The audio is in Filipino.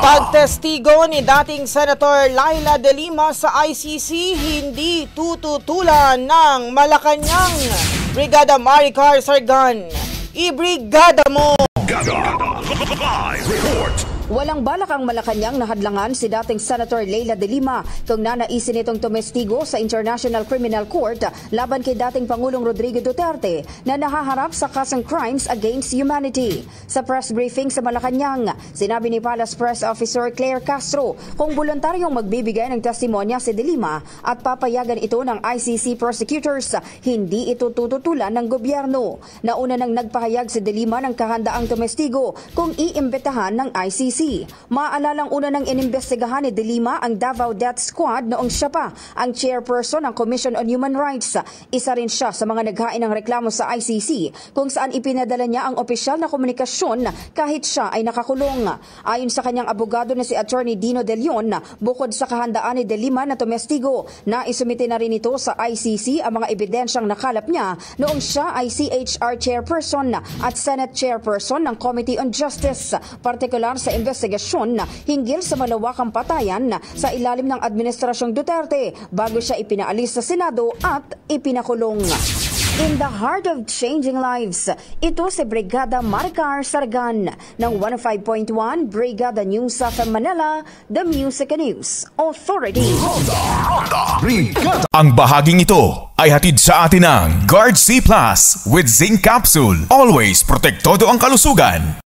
Pagtestigo ni dating Senator Laila De Lima sa ICC, hindi tututulan ng Malacanang. Brigada Maricar Sargan, ibrigada mo! Live report. Walang balak ang Malacanang na hadlangan si dating Senator Laila De Lima kung nanaisin itong tumestigo sa International Criminal Court laban kay dating Pangulong Rodrigo Duterte na nahaharap sa kasong crimes against humanity. Sa press briefing sa Malacanang, sinabi ni Palace Press Officer Claire Castro kung voluntaryong magbibigay ng testimonya si De Lima at papayagan ito ng ICC prosecutors, hindi ito tututulan ng gobyerno. Nauna nang nagpahayag si De Lima ng kahandaang tumestigo kung iimbitahan ng ICC. Maalalang una nang inimbestigahan ni De Lima ang Davao Death Squad noong siya pa ang chairperson ng Commission on Human Rights. Isa rin siya sa mga naghain ng reklamo sa ICC kung saan ipinadala niya ang opisyal na komunikasyon kahit siya ay nakakulong. Ayon sa kanyang abogado na si Attorney Dino De Leon, bukod sa kahandaan ni De Lima na tumestigo, naisumite na rin ito sa ICC ang mga ebidensyang nakalap niya noong siya ay CHR chairperson at Senate chairperson ng Committee on Justice, partikular sa investigasyon hinggil sa malawakang patayan sa ilalim ng Administrasyong Duterte bago siya ipinaalis sa Senado at ipinakulong. In the heart of changing lives, ito si Brigada Maricar Sargan ng 105.1 Brigada News of Manila, the Music and News Authority. Ronda Brigada. Ang bahaging ito ay hatid sa atin ng Guard C Plus with Zinc Capsule. Always protektado ang kalusugan.